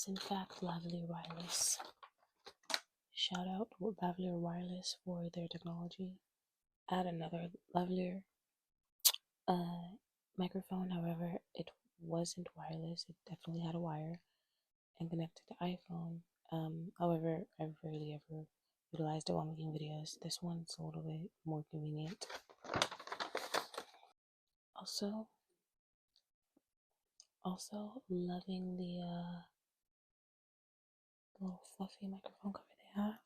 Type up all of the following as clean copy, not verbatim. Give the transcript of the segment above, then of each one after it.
is in fact Lavalier Wireless. Shout out to Lavalier Wireless for their technology. I had another Lavalier microphone, however, it wasn't wireless. It definitely had a wire and connected to iPhone. However, I've rarely ever utilized it while making videos. This one's a little bit more convenient. Also loving the little fluffy microphone cover they have.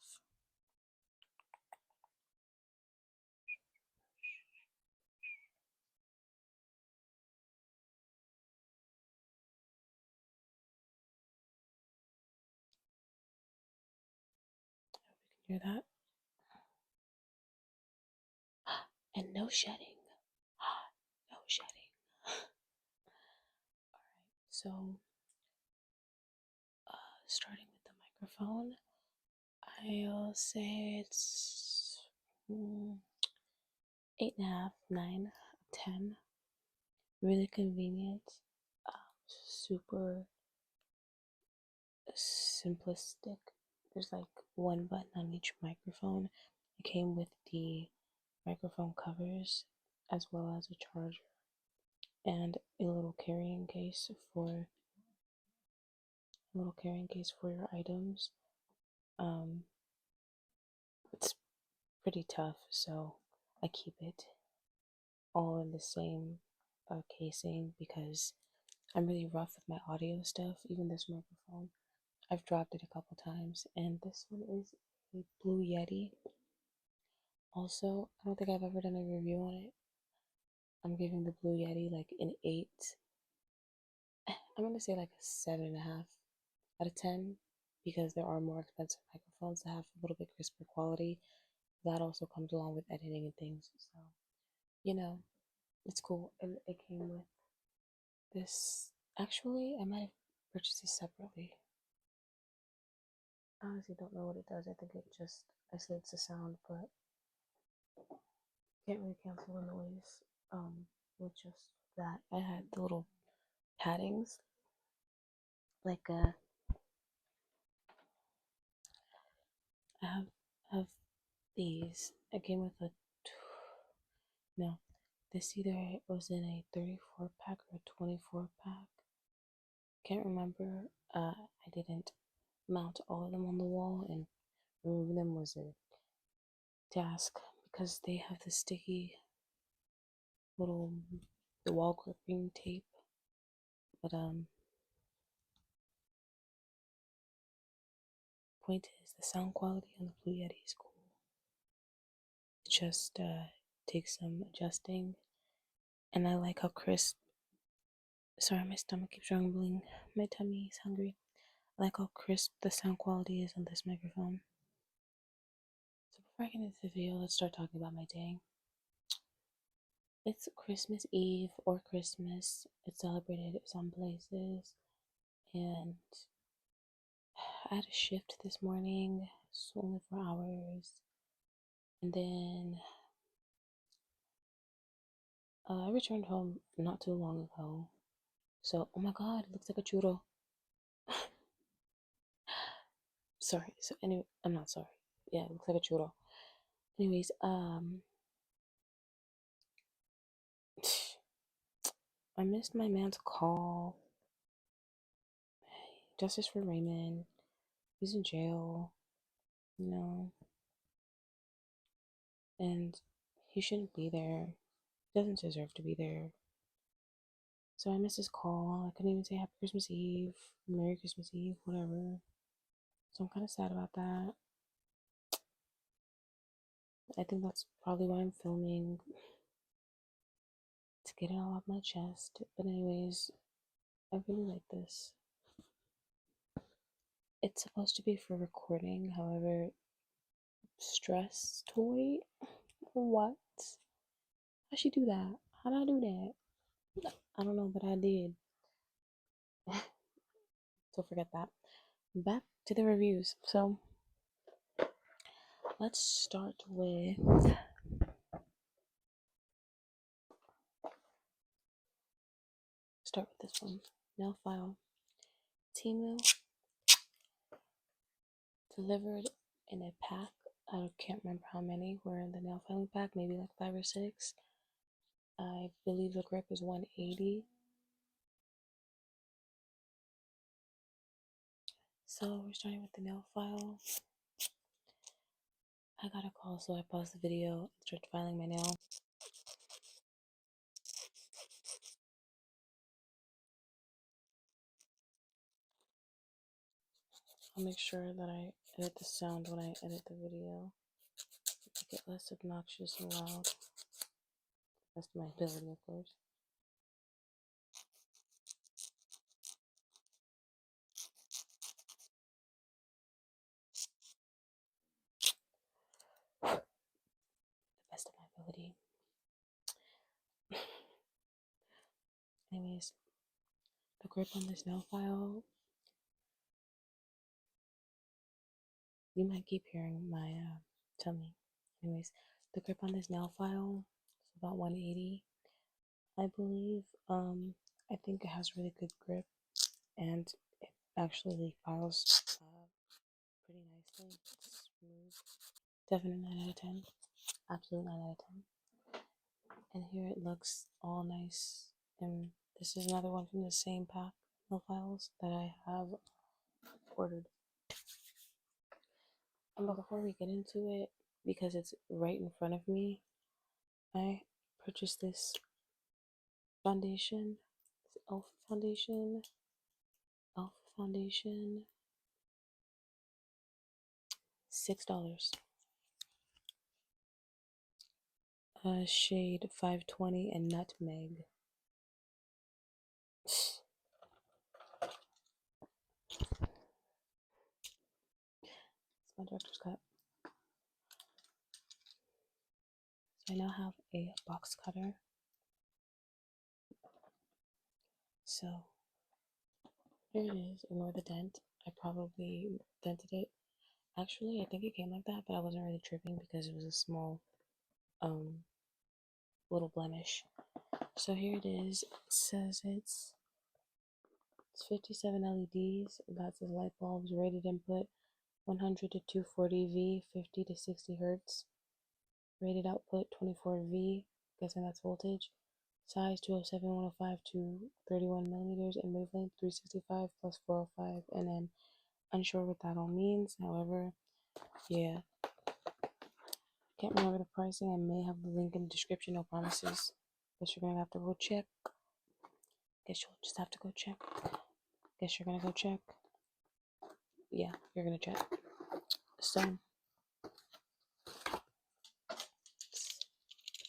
I hope you can hear that. And no shedding. No shedding. Alright, so starting with the microphone, I'll say it's 8.5, 9, 10. Really convenient. Super simplistic. There's like one button on each microphone. It came with the microphone covers as well as a charger and a little carrying case for your items. It's pretty tough, so I keep it all in the same casing because I'm really rough with my audio stuff. Even this microphone, I've dropped it a couple times, and this one is a Blue Yeti. Also, I don't think I've ever done a review on it. I'm giving the Blue Yeti like an 8. I'm gonna say like a 7.5 out of 10 because there are more expensive microphones that have a little bit crisper quality. That also comes along with editing and things, so it's cool. And it came with this. Actually, I might have purchased this separately. I honestly don't know what it does. I think it just isolates the sound, but can't really cancel the noise with just that. I had the little paddings, like I have these. I came with a no. This either was in a 34 pack or a 24 pack. Can't remember. I didn't mount all of them on the wall, and removing them was a task because they have the sticky little the wall gripping tape. But point is the sound quality on the Blue Yeti is cool. It just takes some adjusting, and I like how crisp. Sorry, my stomach keeps rumbling. My tummy is hungry. I like how crisp the sound quality is on this microphone. So before I get into the video, let's start talking about my day. It's Christmas Eve or Christmas. It's celebrated some places, and I had a shift this morning. It's only 4 hours, and then I returned home not too long ago. So, oh my god, it looks like a churro. Sorry. So anyway, I'm not sorry. Yeah, it looks like a churro. Anyways, I missed my man's call. Justice for Raymond. He's in jail, and he shouldn't be there. He doesn't deserve to be there. So I missed his call. I couldn't even say Happy Christmas Eve, Merry Christmas Eve, whatever. So I'm kind of sad about that. I think that's probably why I'm filming, to get it all off my chest. But anyways, I really like this. It's supposed to be for recording, however, stress toy? What? How'd she do that? How'd I do that? I don't know, but I did. So forget that. Back to the reviews. So let's start with this one. Nail file. Temu delivered in a pack. I can't remember how many were in the nail filing pack, maybe like 5 or 6. I believe the grip is 180. So we're starting with the nail file. I got a call, so I paused the video and started filing my nail. I'll make sure that I edit the sound when I edit the video. Make it less obnoxious and loud. That's my ability, of course. The best of my ability. Anyways, the grip on this nail file, you might keep hearing my tummy. Anyways, the grip on this nail file is about 180. I believe. I think it has really good grip, and it actually files pretty nicely. It's smooth. Definite 9 out of 10. Absolute 9 out of 10. And here it looks all nice. And this is another one from the same pack of files that I have ordered. And before we get into it, because it's right in front of me, I purchased this foundation. It's Elf foundation. Elf foundation. $6. Shade 520 and nutmeg. It's my director's cut. So I now have a box cutter. So here it is. Ignore the dent. I probably dented it. Actually, I think it came like that, but I wasn't really tripping because it was a small little blemish. So here it is. It says it's 57 LEDs. That's the light bulbs. Rated input 100 to 240 V, 50 to 60 Hertz. Rated output 24V. Guessing that's voltage. Size 207, 105 to 31 millimeters, and wavelength 365 plus 405. And then unsure what that all means. However, yeah. Can't remember the pricing. I may have the link in the description. No promises. Guess you're gonna have to go check. Guess you'll just have to go check. Guess you're gonna go check. Yeah, you're gonna check. So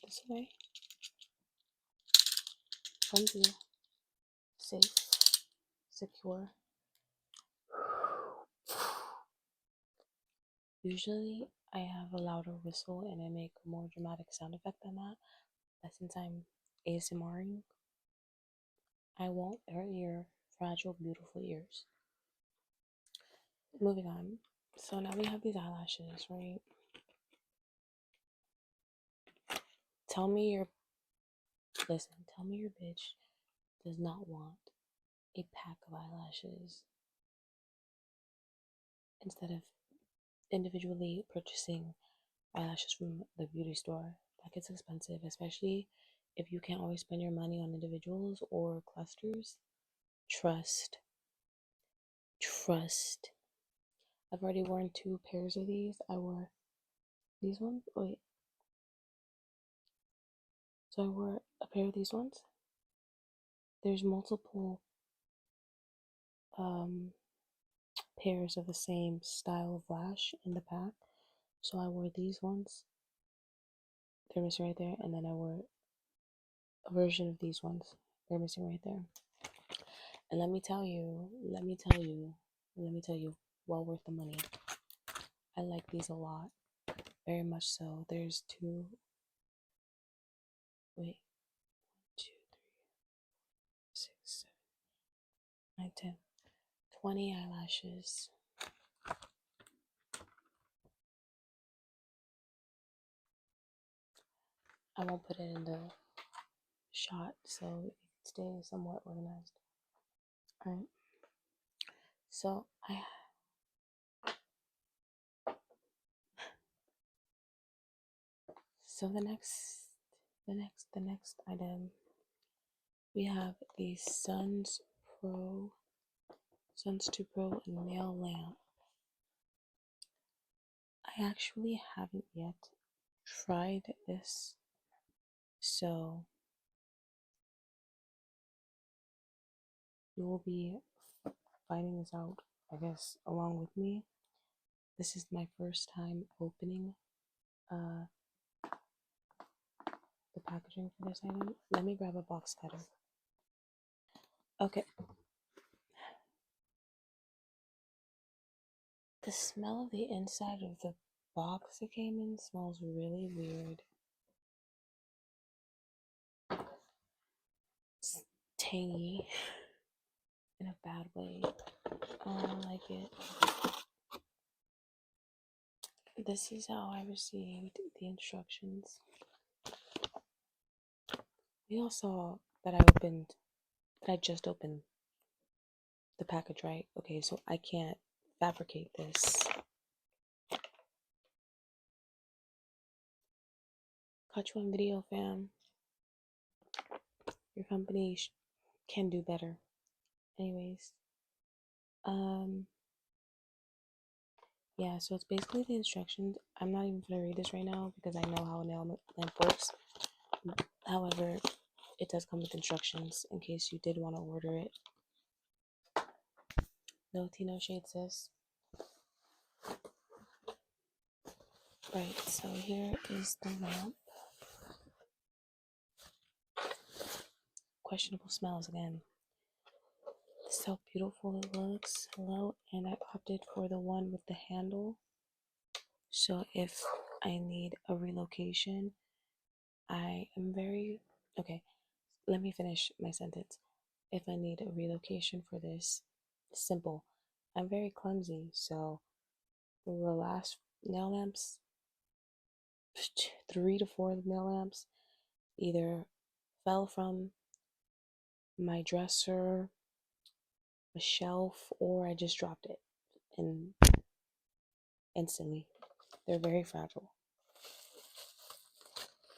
this way. Comes here. Safe. Secure. Usually I have a louder whistle and I make a more dramatic sound effect than that. But since I'm ASMRing, I won't hurt your fragile, beautiful ears. Moving on. So now we have these eyelashes, right? Tell me your bitch does not want a pack of eyelashes instead of individually purchasing eyelashes from the beauty store. That gets expensive, especially if you can't always spend your money on individuals or clusters. Trust. I've already worn 2 pairs of these. I wore these ones. Wait. So I wore a pair of these ones. There's multiple pairs of the same style of lash in the pack. So I wore these ones. They're missing right there. And then I wore a version of these ones. They're missing right there. And let me tell you, well worth the money. I like these a lot. Very much so. There's 2. Wait. 1, 2, 3, 6, 7, 9, 10. 20 eyelashes. I won't put it in the shot so it can stay somewhat organized. Alright. So So the next item, we have the Suns 2 Pro nail lamp. I actually haven't yet tried this, so you will be finding this out, I guess, along with me. This is my first time opening uh, the packaging for this item. Let me grab a box cutter. Okay. The smell of the inside of the box it came in smells really weird. It's tangy in a bad way. I don't like it. This is how I received the instructions. We all saw that I just opened the package, right? Okay, so I can't fabricate this. Caught you on video, fam. Your company can do better. Anyways, yeah, so it's basically the instructions. I'm not even gonna read this right now because I know how a nail lamp works. However, it does come with instructions in case you did want to order it. No tea, no shade, sis. Right, so here is the lamp. Questionable smells again. This is how beautiful it looks. Hello, and I opted for the one with the handle. So if I need a relocation, I am very okay. Let me finish my sentence. If I need a relocation for this, simple. I'm very clumsy, so the last nail lamps, 3 to 4 nail lamps, either fell from my dresser, a shelf, or I just dropped it and instantly. They're very fragile.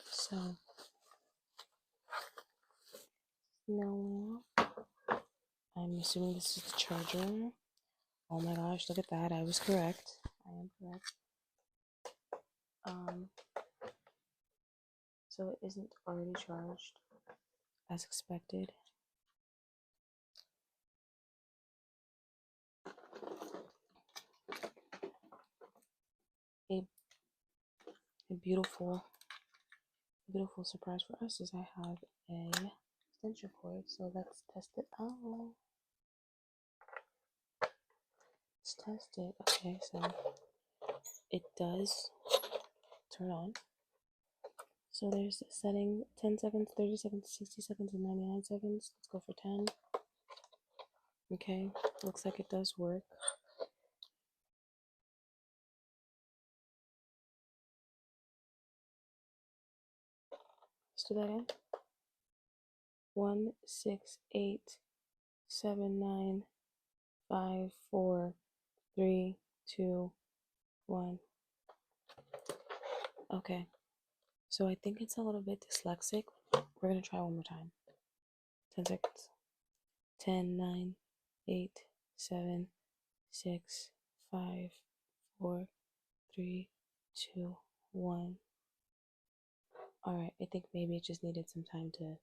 So, nail lamp. I'm assuming this is the charger. Oh my gosh, look at that. I was correct. I am correct. So it isn't already charged as expected. A, a beautiful surprise for us is I have a extension cord. So let's test it out. Let's test it. Okay, so it does turn on. So there's a setting 10 seconds, 30 seconds, 60 seconds, and 99 seconds. Let's go for 10. Okay, looks like it does work. Let's do that in. 1, 6, 8, 7, 9, 5, 4, 3, 2, 1. Okay, so I think it's a little bit dyslexic. We're gonna try one more time. 10 seconds. 10, 9, 8, 7, 6, 5, 4, 3, 2, 1. Alright, I think maybe it just needed some time to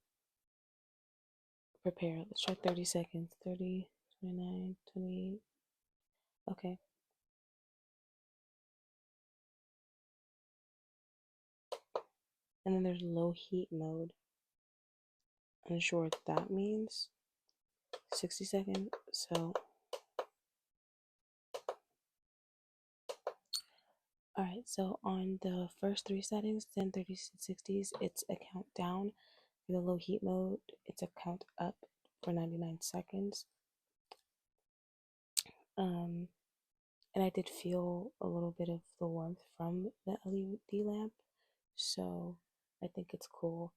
prepare. Let's try 30 seconds. 30, 29, 28. Okay. And then there's low heat mode. Unsure what that means. 60 seconds. So, alright, so on the first 3 settings, 10, 30, 60s, it's a countdown. For the low heat mode, it's a count up for 99 seconds. And I did feel a little bit of the warmth from the LED lamp, so I think it's cool.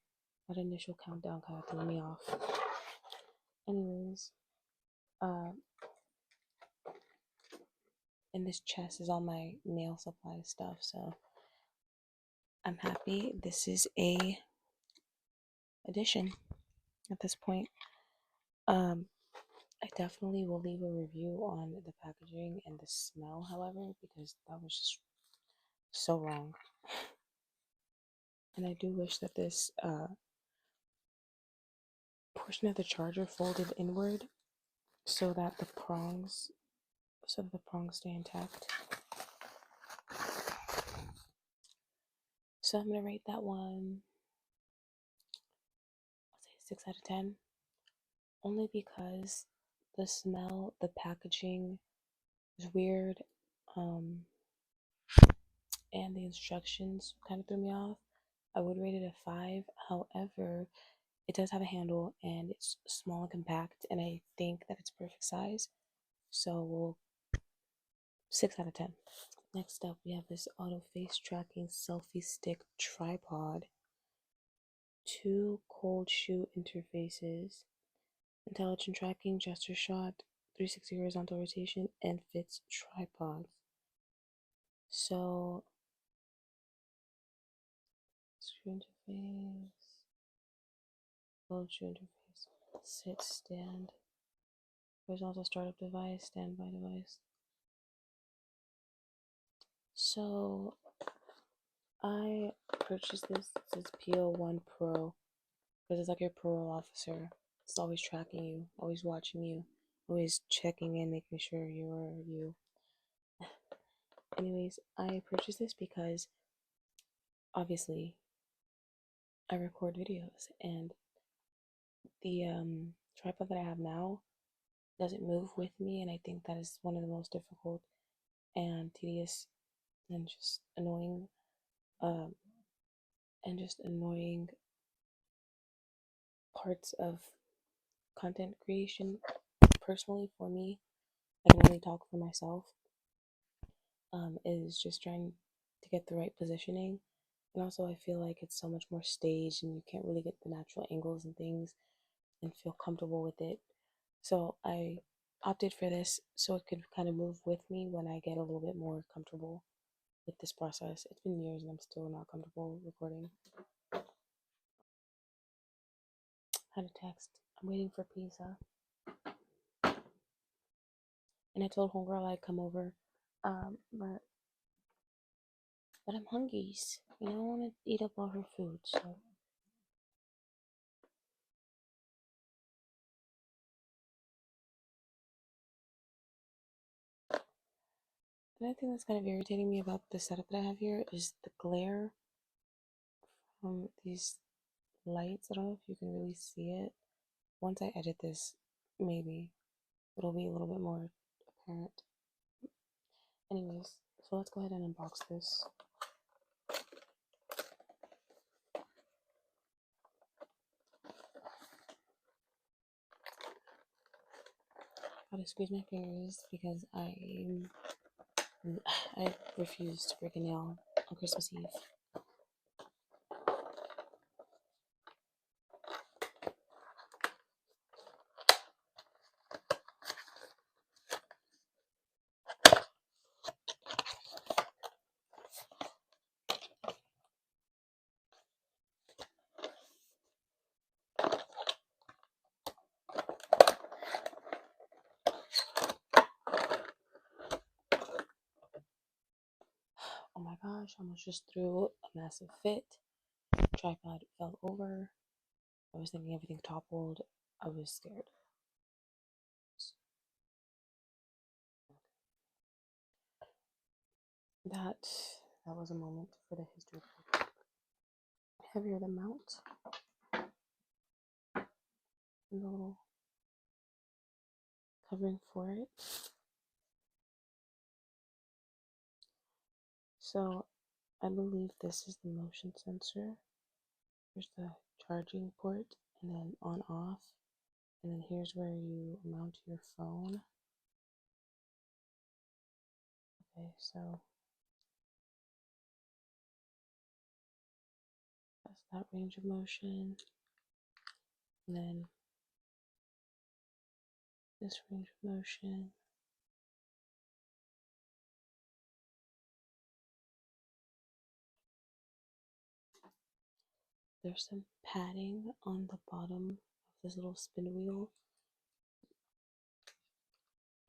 That initial countdown kind of threw me off. Anyways, in this chest is all my nail supply stuff, so I'm happy this is a addition at this point. I definitely will leave a review on the packaging and the smell, however, because that was just so wrong. And I do wish that this portion of the charger folded inward so that the prongs stay intact. So I'm gonna rate that one, I'll say 6 out of 10, only because the smell, the packaging was weird, and the instructions kind of threw me off. I would rate it a 5. However, it does have a handle and it's small and compact, and I think that it's perfect size. So we'll 6 out of 10. Next up, we have this auto face tracking selfie stick tripod, 2 cold shoe interfaces, intelligent tracking, gesture shot, 360 horizontal rotation, and fits tripods. So, screw interface, cold shoe interface, sit, stand, horizontal startup device, standby device. So, I purchased this. It says PO1 Pro because it's like your parole officer. It's always tracking you, always watching you, always checking in, making sure you're you. Anyways, I purchased this because obviously I record videos, and the tripod that I have now doesn't move with me, and I think that is one of the most difficult and tedious and just annoying um parts of content creation. Personally, for me, I can only talk for myself. Is just trying to get the right positioning, and also I feel like it's so much more staged, and you can't really get the natural angles and things and feel comfortable with it. So I opted for this so it could kind of move with me when I get a little bit more comfortable with this process. It's been years and I'm still not comfortable recording. I had a text. I'm waiting for pizza. And I told homegirl I'd come over. But I'm hungry. I don't want to eat up all her food, so. Another thing that's kind of irritating me about the setup that I have here is the glare from these lights. I don't know if you can really see it. Once I edit this, maybe it'll be a little bit more apparent. Anyways, so let's go ahead and unbox this. I gotta squeeze my fingers because I refuse to break a nail on Christmas Eve. Oh my gosh, I almost just threw a massive fit. Tripod fell over. I was thinking everything toppled. I was scared. That was a moment for the history book. Heavier the mount. And the little covering for it. So I believe this is the motion sensor. Here's the charging port, and then on off. And then here's where you mount your phone. Okay, so that's that range of motion. And then this range of motion. There's some padding on the bottom of this little spin wheel,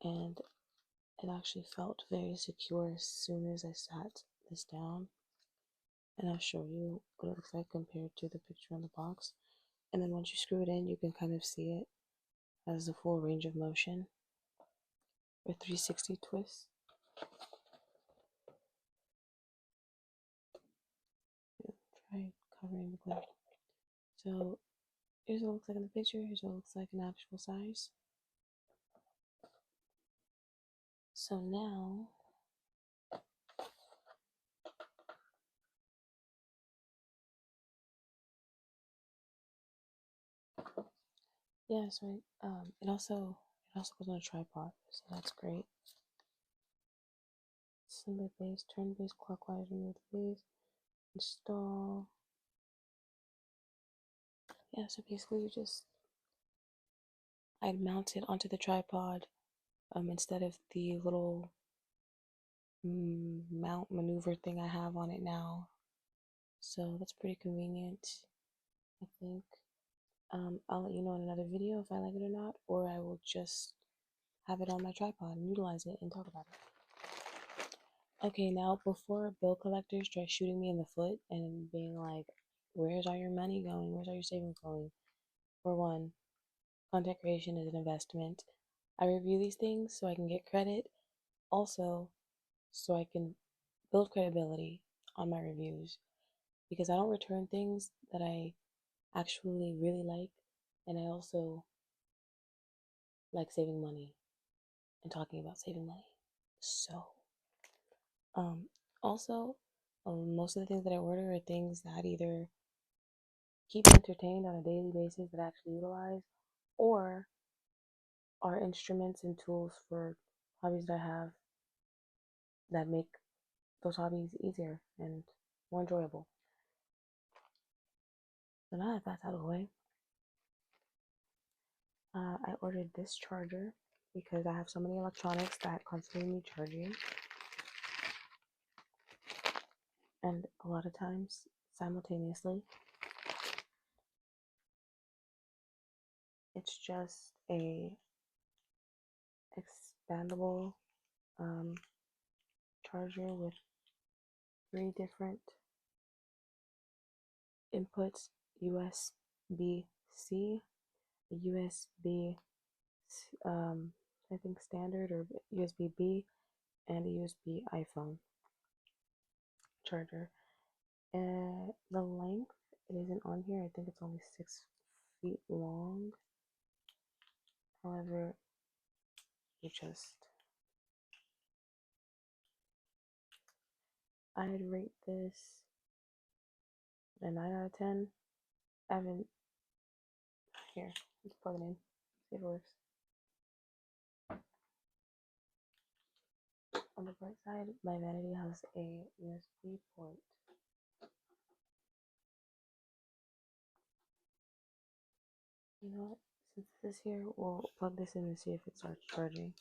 and it actually felt very secure as soon as I sat this down. And I'll show you what it looks like compared to the picture on the box. And then once you screw it in, you can kind of see it as a full range of motion or 360 twist. Try covering the glare. So here's what it looks like in the picture. Here's what it looks like in actual size. So now yeah, so it also goes on a tripod, so that's great. Send the base, turn the base clockwise, remove the base, install. Yeah, so basically I'd mount it onto the tripod instead of the little mount maneuver thing I have on it now. So that's pretty convenient, I think. I'll let you know in another video if I like it or not, or I will just have it on my tripod and utilize it and talk about it. Okay, now before bill collectors try shooting me in the foot and being like, where's all your money going? Where's all your savings going? For one, content creation is an investment. I review these things so I can get credit, also so I can build credibility on my reviews, because I don't return things that I actually really like, and I also like saving money and talking about saving money. So, um, also, most of the things that I order are things that either keep me entertained on a daily basis that I actually utilize, or are instruments and tools for hobbies that I have that make those hobbies easier and more enjoyable. So now that that's out of the way, I ordered this charger because I have so many electronics that constantly need charging, and a lot of times simultaneously. It's just a expandable charger with 3 different inputs: USB-C, a USB I think standard, or USB-B, and a USB iPhone charger. The length, it isn't on here. I think it's only 6 feet long. However, I'd rate this a 9 out of 10. I haven't, here, let's plug it in, see if it works. On the bright side, my vanity has a USB port. You know what? Since this is here, we'll plug this in and see if it starts charging.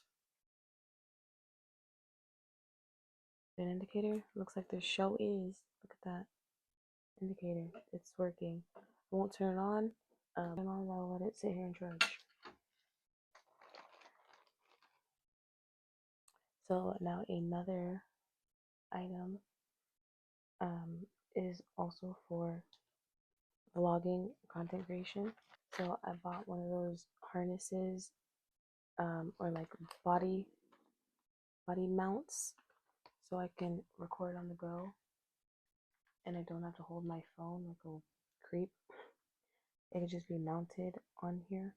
An indicator? Looks like the show is. Look at that indicator. It's working. I won't turn it on. I'll let it sit here and charge. So now another item is also for vlogging content creation. So I bought one of those harnesses, or like body mounts, so I can record on the go and I don't have to hold my phone like a creep. It could just be mounted on here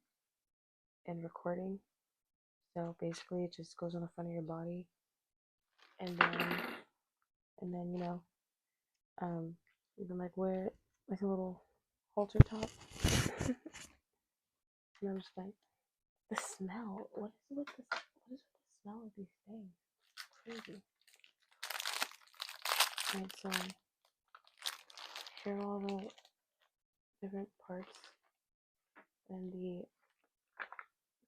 and recording. So basically it just goes on the front of your body, and then you can like wear like a little halter top. And I'm just like, the smell. What is with the smell of these things? Crazy. And so here are all the different parts and the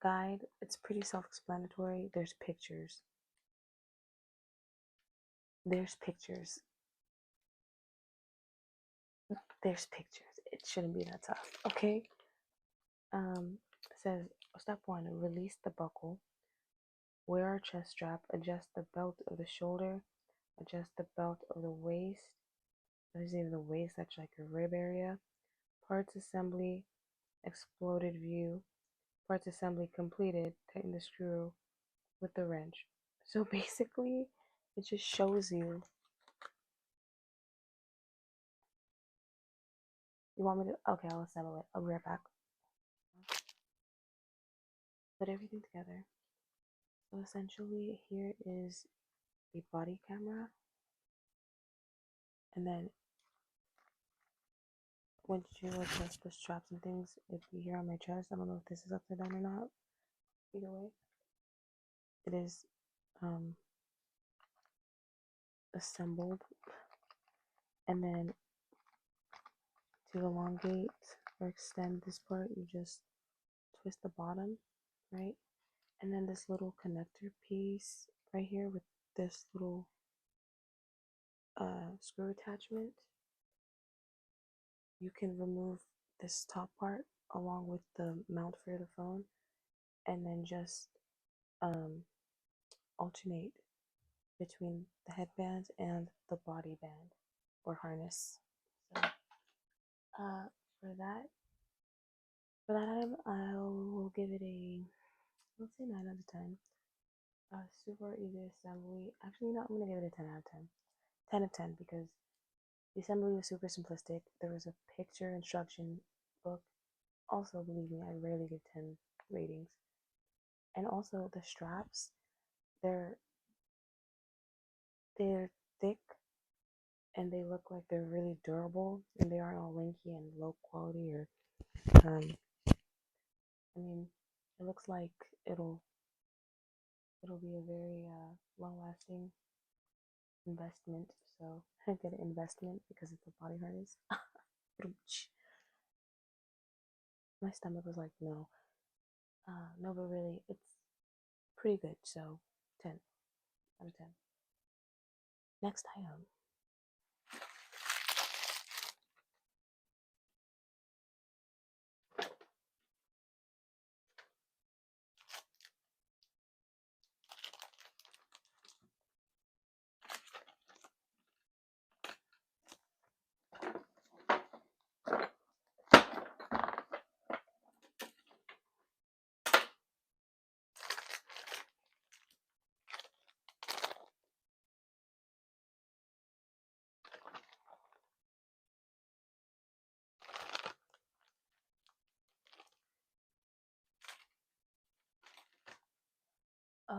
guide. It's pretty self-explanatory. There's pictures. There's pictures. There's pictures. shouldn't be that tough. Okay. It says step 1: release the buckle. Wear our chest strap. Adjust the belt of the shoulder. Adjust the belt of the waist. There's even the waist, that's like your rib area. Parts assembly, exploded view. Parts assembly completed. Tighten the screw with the wrench. So basically, it just shows you. You want me to? Okay, I'll assemble it. I'll be right back. Put everything together. So essentially, here is the body camera, and then once you adjust the straps and things, it'd be here on my chest. I don't know if this is upside down or not. Either way, it is assembled, and then to elongate or extend this part, you just twist the bottom, right? And then this little connector piece right here with this little screw attachment, you can remove this top part along with the mount for the phone, and then just alternate between the headband and the body band or harness. So uh, for that for that item, I will give it a, let's say, 9 out of 10. Super easy assembly. Actually, no, I'm gonna give it a 10 out of 10. 10 of 10 because the assembly was super simplistic. There was a picture instruction book. Also, believe me, I rarely give 10 ratings. And also the straps, they're they're thick and they look like they're really durable, and they aren't all lanky and low quality or um I mean, it looks like it'll be a very long lasting investment. So I get an investment because it's a body harness. My stomach was like, no, no, but really, it's pretty good. So 10 out of 10. Next item.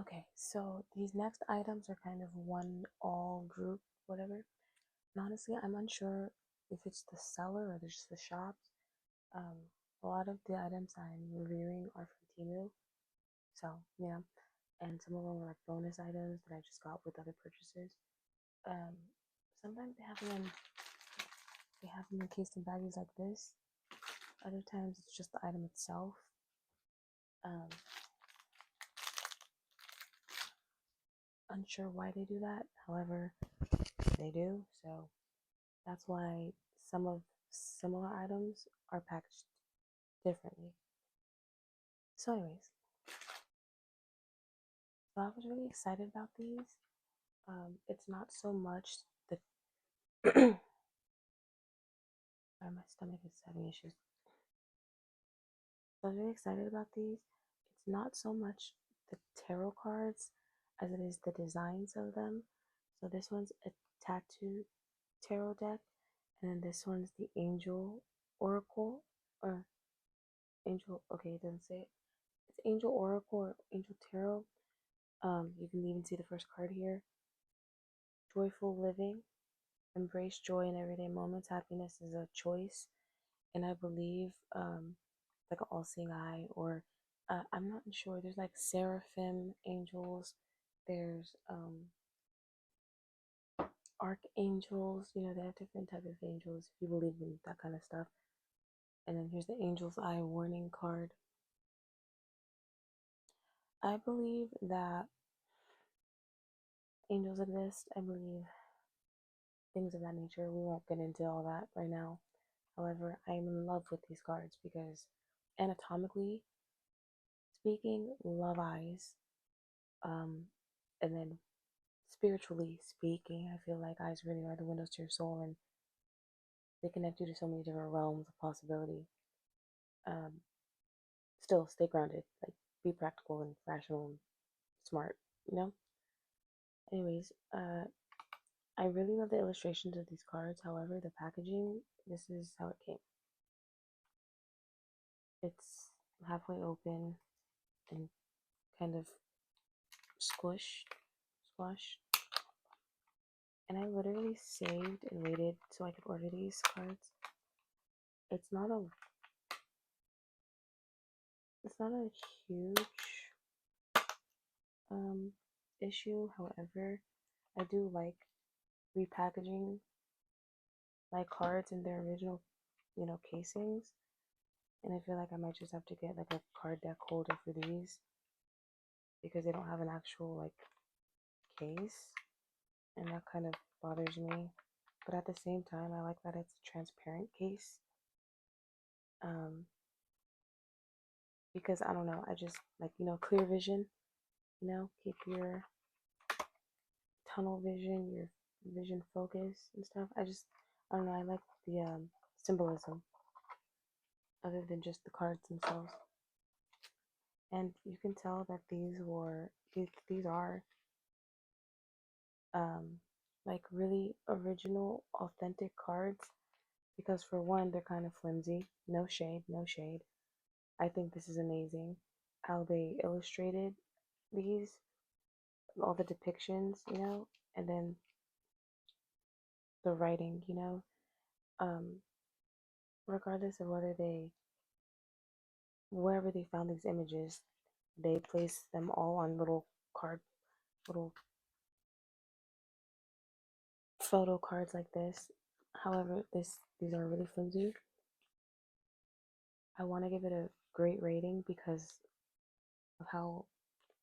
Okay, so these next items are kind of one all group, whatever. And honestly, I'm unsure if it's the seller or just the shops. Um, a lot of the items I'm reviewing are from Temu, so yeah, and some of them are like bonus items that I just got with other purchases. Um, Sometimes they have them encased in baggies like this. Other times it's just the item itself. Um, Unsure why they do that. However, they do. So that's why some of similar items are packaged differently. So, anyways, so I was really excited about these. It's not so much the sorry, my stomach is having issues. So I was really excited about these. It's not so much the tarot cards as it is the designs of them. So this one's a tattoo tarot deck, and then this one's the Angel Oracle or Angel. Okay, it doesn't say it. It's Angel Oracle or Angel Tarot. You can even see the first card here. Joyful living, embrace joy in everyday moments. Happiness is a choice, and I believe like an all-seeing eye, or I'm not sure. There's like seraphim angels. There's archangels. You know, they have different types of angels if you believe in that kind of stuff. And then here's the angel's eye warning card. I believe that angels exist. I believe things of that nature. We won't get into all that right now. However, I'm in love with these cards because anatomically speaking, love eyes. Um, and then spiritually speaking, I feel like eyes really are the windows to your soul, and they connect you to so many different realms of possibility. Um, Still stay grounded, like be practical and rational and smart, you know? Anyways, I really love the illustrations of these cards. However, the packaging, this is how it came. It's halfway open and kind of squashed. And I literally saved and waited so I could order these cards. It's not a it's not a huge um issue. However, I do like repackaging my cards in their original, casings. And I feel like I might just have to get like a card deck holder for these because they don't have an actual like case, and that kind of bothers me. But at the same time, I like that it's a transparent case. Um, because I don't know, I just like, clear vision, keep your tunnel vision, your vision focus and stuff. I don't know, I like the symbolism other than just the cards themselves. And you can tell that these are like really original, authentic cards because for one, they're kind of flimsy. No shade, no shade. I think this is amazing how they illustrated these, all the depictions, and then the writing, um, regardless of wherever they found these images, they placed them all on little photo cards like this. However, these are really flimsy. I want to give it a great rating because of how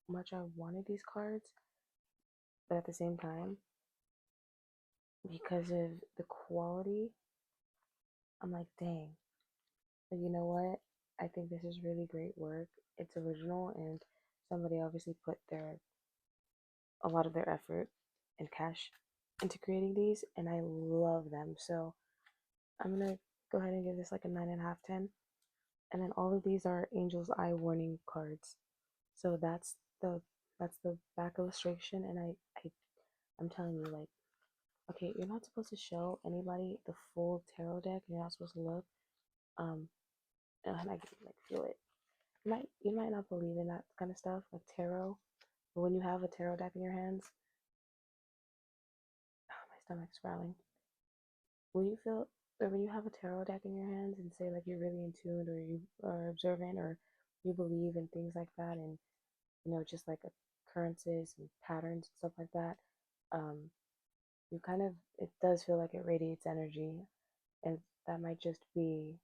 much I wanted these cards, but at the same time, because of the quality, I'm like, dang. But you know what? I think this is really great work. It's original, and somebody obviously put a lot of their effort and cash into creating these, and I love them. So I'm gonna go ahead and give this like a 9.5, 10. And then all of these are Angel's Eye warning cards. So that's the back illustration, and I'm telling you, like, okay, you're not supposed to show anybody the full tarot deck. You're not supposed to look. Um, and I can like feel it. You might not believe in that kind of stuff, like tarot, but when you have a tarot deck in your hands, oh, my stomach's growling. When you feel or when you have a tarot deck in your hands and say like you're really in tune or you are observant or you believe in things like that and just like occurrences and patterns and stuff like that, um, you kind of it does feel like it radiates energy, and that might just be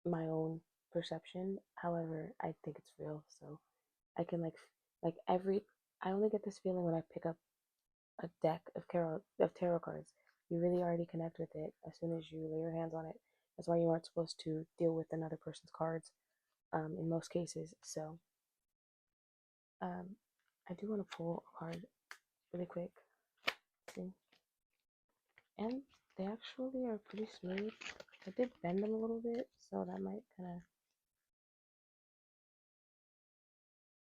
my own perception. However, I think it's real, so I can like every I only get this feeling when I pick up a deck of tarot cards. You really already connect with it as soon as you lay your hands on it. That's why you aren't supposed to deal with another person's cards, in most cases. So, um, I do want to pull a card really quick. See, and they actually are pretty smooth. I did bend them a little bit, so that might kind of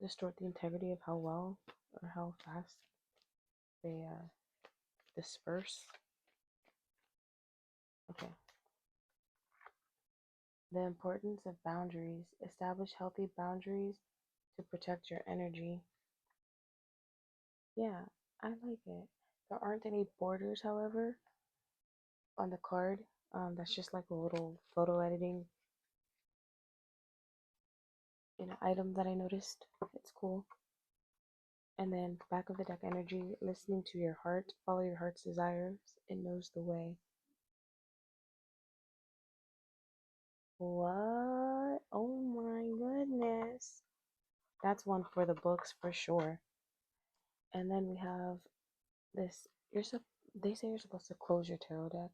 distort the integrity of how well or how fast they disperse. Okay. The importance of boundaries. Establish healthy boundaries to protect your energy. Yeah, I like it. There aren't any borders, however, on the card. That's just like a little photo editing, item that I noticed. It's cool. And then back of the deck energy, listening to your heart, follow your heart's desires. It knows the way. What? Oh my goodness. That's one for the books for sure. And then we have this. They say you're supposed to close your tarot deck.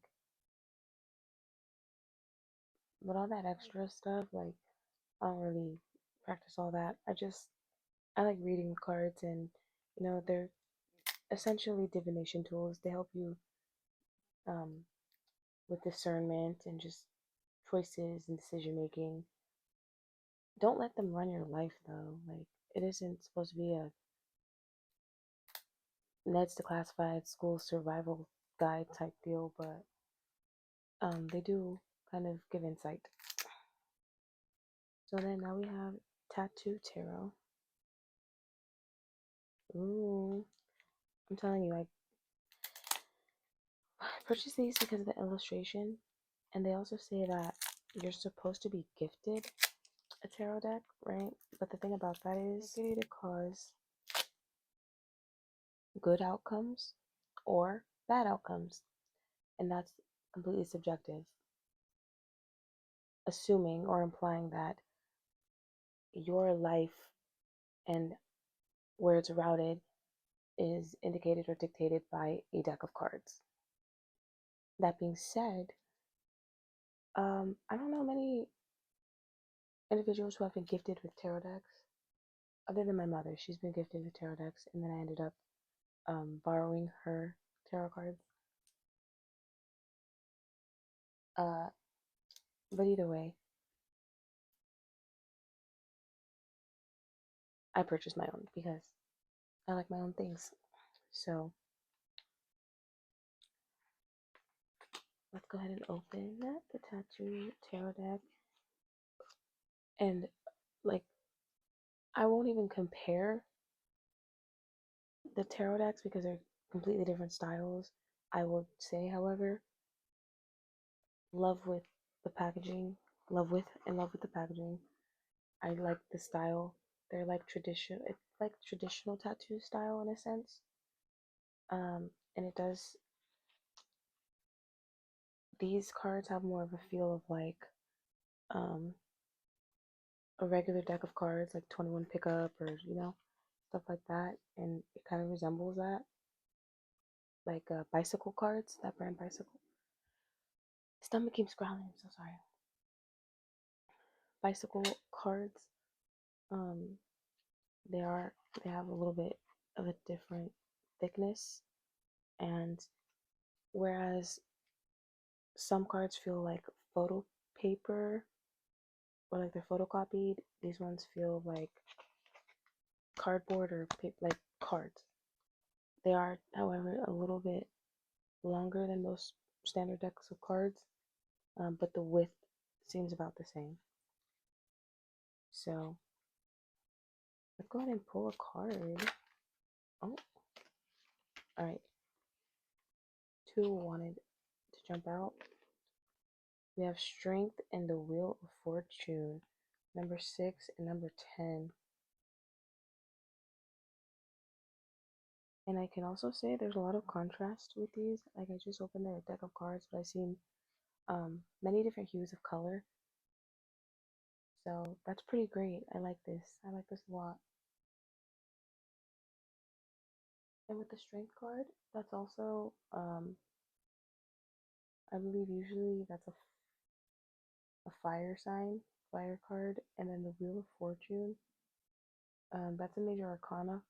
But all that extra stuff, like, I don't really practice all that. I like reading cards, and they're essentially divination tools. They help you um, with discernment and just choices and decision making. Don't let them run your life though. Like, it isn't supposed to be a Ned's Declassified School Survival Guide type deal, but they do kind of give insight. So then now we have Tattoo Tarot. Ooh, I'm telling you, I purchased these because of the illustration, and they also say that you're supposed to be gifted a tarot deck, right? But the thing about that is it either cause good outcomes or bad outcomes, and that's completely subjective, assuming or implying that your life and where it's routed is indicated or dictated by a deck of cards. That being said, I don't know many individuals who have been gifted with tarot decks, other than my mother. She's been gifted with tarot decks, and then I ended up borrowing her tarot cards. Uh, but either way, I purchased my own because I like my own things. So let's go ahead and open the Tattoo Tarot deck. And like, I won't even compare the tarot decks because they're completely different styles. I would say, however, love with the packaging, love with the packaging. I like the style. They're like it's like traditional tattoo style in a sense. And it does. These cards have more of a feel of like um a regular deck of cards, like 21 pickup or stuff like that, and it kind of resembles that, like bicycle cards, that brand bicycle. Stomach keeps growling. I'm so sorry. Bicycle cards. Um, they have a little bit of a different thickness, and whereas some cards feel like photo paper or like they're photocopied, these ones feel like cardboard or paper, like cards. They are, however, a little bit longer than most standard decks of cards, but the width seems about the same. So let's go ahead and pull a card. Oh, all right. Two wanted to jump out. We have Strength and the Wheel of Fortune, number 6 and number 10. And I can also say there's a lot of contrast with these. Like, I just opened a deck of cards, but I've seen many different hues of color. So that's pretty great. I like this. I like this a lot. And with the Strength card, that's also, I believe usually that's a fire sign, fire card. And then the Wheel of Fortune, that's a major arcana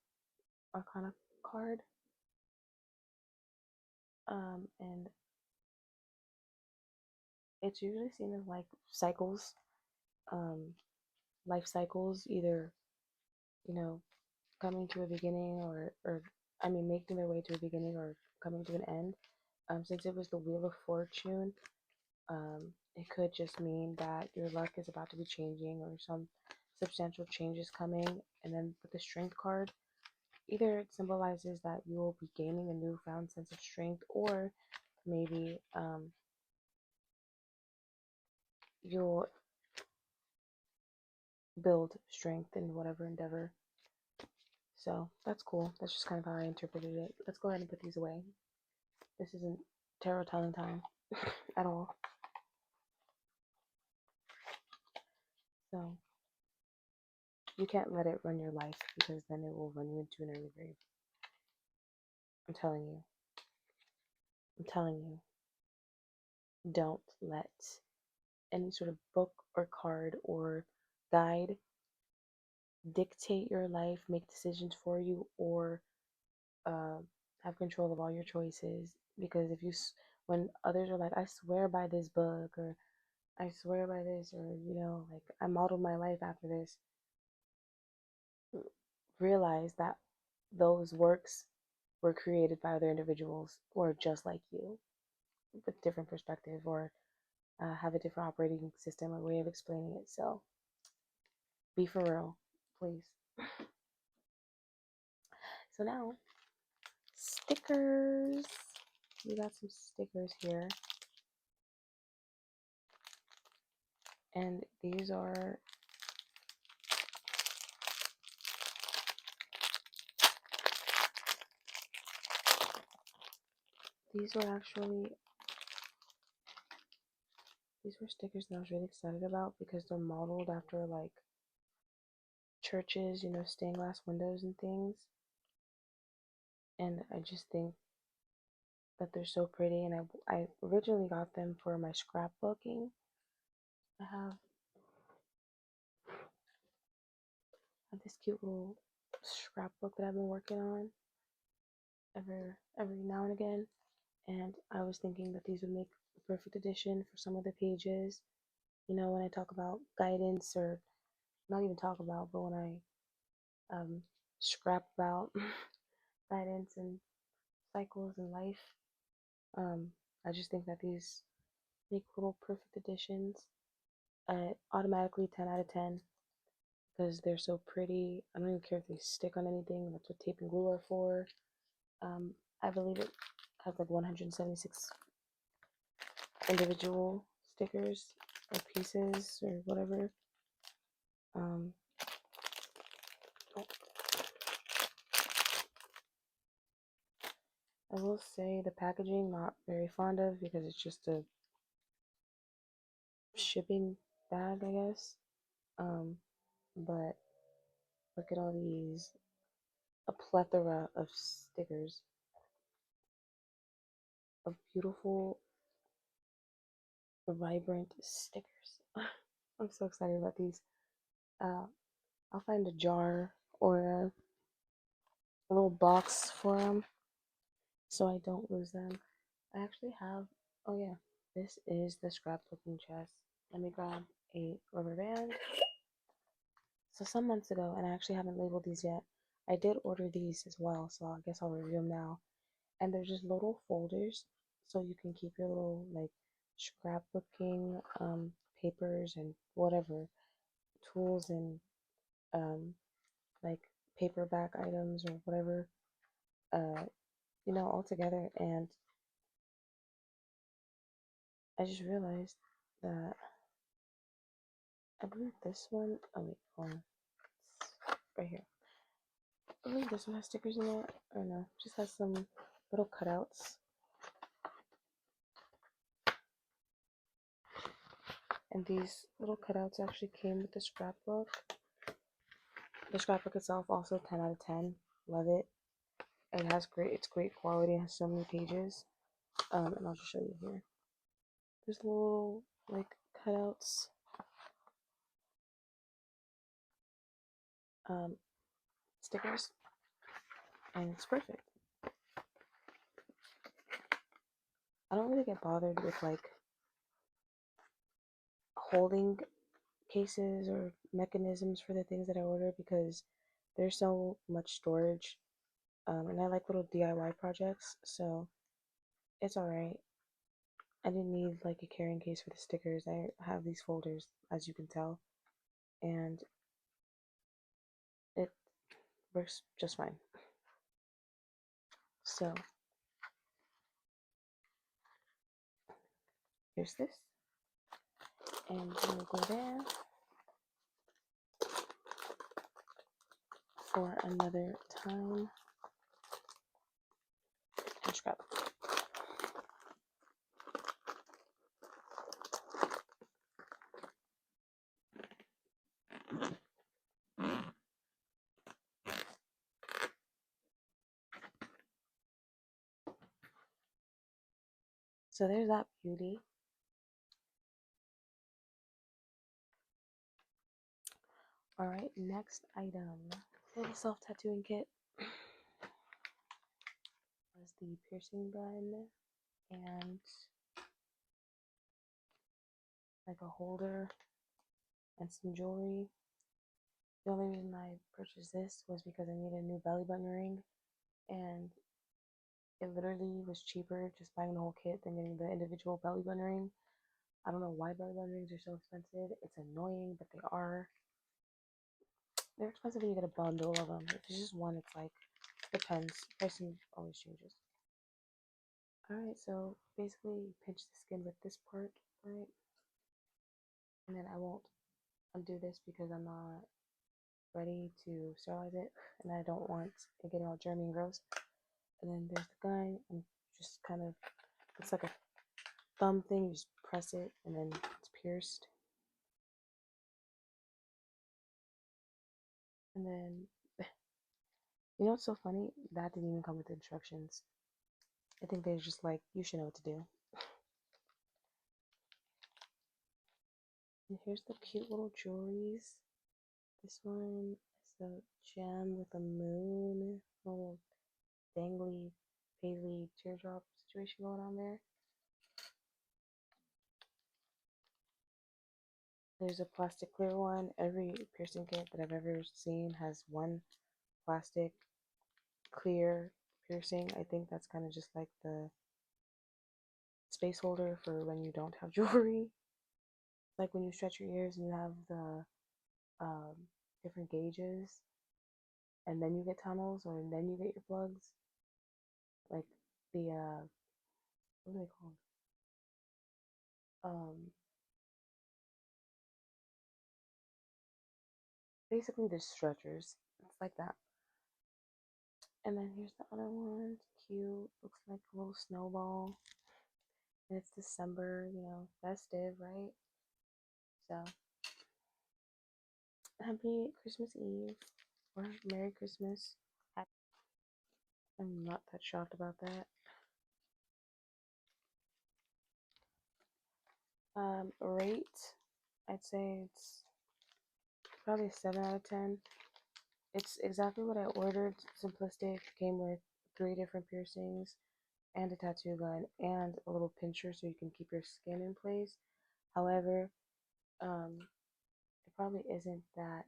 card. And it's usually seen as like cycles, um, life cycles, either, you know, coming to a beginning or I mean, making their way to a beginning or coming to an end. Since it was the Wheel of Fortune, it could just mean that your luck is about to be changing or some substantial changes coming. And then with the Strength card, either it symbolizes that you will be gaining a newfound sense of strength, or maybe you'll build strength in whatever endeavor. So that's cool. That's just kind of how I interpreted it. Let's go ahead and put these away. This isn't tarot telling time at all. So you can't let it run your life because then it will run you into an early grave. I'm telling you. I'm telling you. Don't let any sort of book or card or guide dictate your life, make decisions for you, or uh, have control of all your choices. Because if you, when others are like, I swear by this book, or I swear by this, or like I modeled my life after this, realize that those works were created by other individuals who are just like you with different perspective, or have a different operating system or way of explaining it. So be for real, please. So now, stickers. We got some stickers here. And these are these were stickers that I was really excited about because they're modeled after like churches, stained glass windows and things. And I just think that they're so pretty. And I originally got them for my scrapbooking. I have this cute little scrapbook that I've been working on every now and again, and I was thinking that these would make the perfect addition for some of the pages. When I talk about guidance, or not even talk about, but when I scrap about guidance and cycles in life, um, I just think that these make little perfect additions. Automatically 10 out of 10 because they're so pretty. I don't even care if they stick on anything. That's what tape and glue are for. I believe it has like 176 individual stickers or pieces or whatever. Um, I will say the packaging not very fond of because it's just a shipping bag, I guess. But look at all these, a plethora of stickers, of beautiful, vibrant stickers. I'm so excited about these. Uh, I'll find a jar or a little box for them so I don't lose them. I actually have, oh yeah, this is the scrapbooking chest. Let me grab a rubber band. So some months ago, and I actually haven't labeled these yet, I did order these as well, so I guess I'll review them now. And they're just little folders, so you can keep your little like scrapbooking papers and whatever tools and um, like paperback items or whatever, uh, all together. And I just realized that I believe this one, oh wait, hold on, it's right here. I believe this one has stickers in it, or no, just has some little cutouts. And these little cutouts actually came with the scrapbook. The scrapbook itself also 10 out of 10. Love it. It's great quality. It has so many pages. And I'll just show you here. There's little like cutouts. Stickers. And it's perfect. I don't really get bothered with like holding cases or mechanisms for the things that I order because there's so much storage. And I like little DIY projects, so it's alright. I didn't need like a carrying case for the stickers. I have these folders, as you can tell, and it works just fine. So here's this, and we'll go there for another time and scrap. So there's that beauty. Alright, next item. Little self-tattooing kit was the piercing gun and like a holder and some jewelry. The only reason I purchased this was because I needed a new belly button ring, and it literally was cheaper just buying the whole kit than getting the individual belly button ring. I don't know why belly button rings are so expensive. It's annoying, but they are. They're expensive when you get a bundle of them. If it's just one, it's like, depends. Pricing always changes. Alright, so basically you pinch the skin with this part, right? And then I won't undo this because I'm not ready to sterilize it, and I don't want it getting all germy and gross. And then there's the gun, and just kind of, it's like a thumb thing, you just press it, and then it's pierced. And then, you know what's so funny? That didn't even come with instructions. I think they're just like, you should know what to do. And here's the cute little jewelries. This one is a gem with a moon, a little dangly, paisley teardrop situation going on there. There's a plastic clear one. Every piercing kit that I've ever seen has one plastic clear piercing. I think that's kind of just like the space holder for when you don't have jewelry. Like when you stretch your ears and you have the um, different gauges, and then you get tunnels, or then you get your plugs. Like the what are they called? Um, Basically the stretchers. It's like that. And then here's the other one. It's cute. Looks like a little snowball. And it's December, you know, festive, right? So, happy Christmas Eve or Merry Christmas. I'm not that shocked about that. Rate, I'd say it's probably a 7 out of 10. It's exactly what I ordered. Simplistic. Came with 3 different piercings and a tattoo gun and a little pincher so you can keep your skin in place. However, it probably isn't that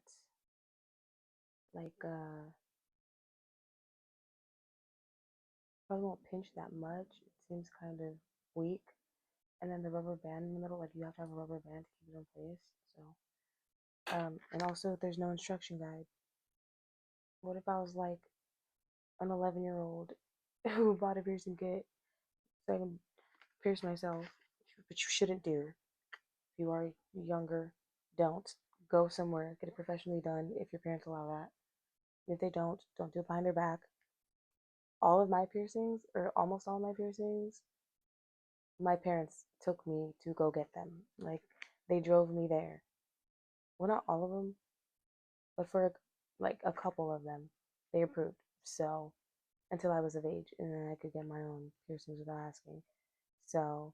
like probably won't pinch that much. It seems kind of weak. And then the rubber band in the middle, like you have to have a rubber band to keep it in place. So, and also there's no instruction guide. What if I was like an 11-year-old who bought a piercing kit so I can pierce myself, which you shouldn't do. If you are younger, don't. Go somewhere, get it professionally done if your parents allow that. If they don't do it behind their back. All of my piercings, or almost all of my piercings, my parents took me to go get them. Like, they drove me there. Well, not all of them, but for like a couple of them, they approved. So, until I was of age, and then I could get my own piercings without asking. So,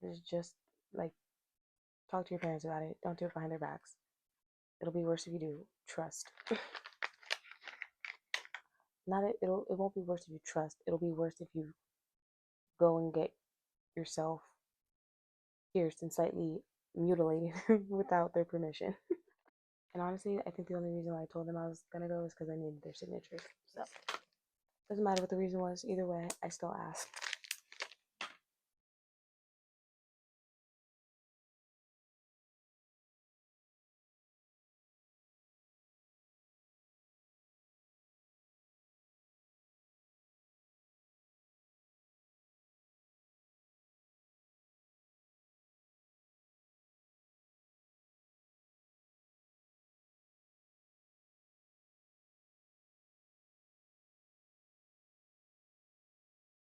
it's just like, talk to your parents about it. Don't do it behind their backs. It'll be worse if you do. Trust. Not it. It won't be worse if you trust. It'll be worse if you go and get yourself pierced and slightly mutilated without their permission. And honestly, I think the only reason why I told them I was gonna go is because I needed their signatures. So doesn't matter what the reason was. Either way, I still asked.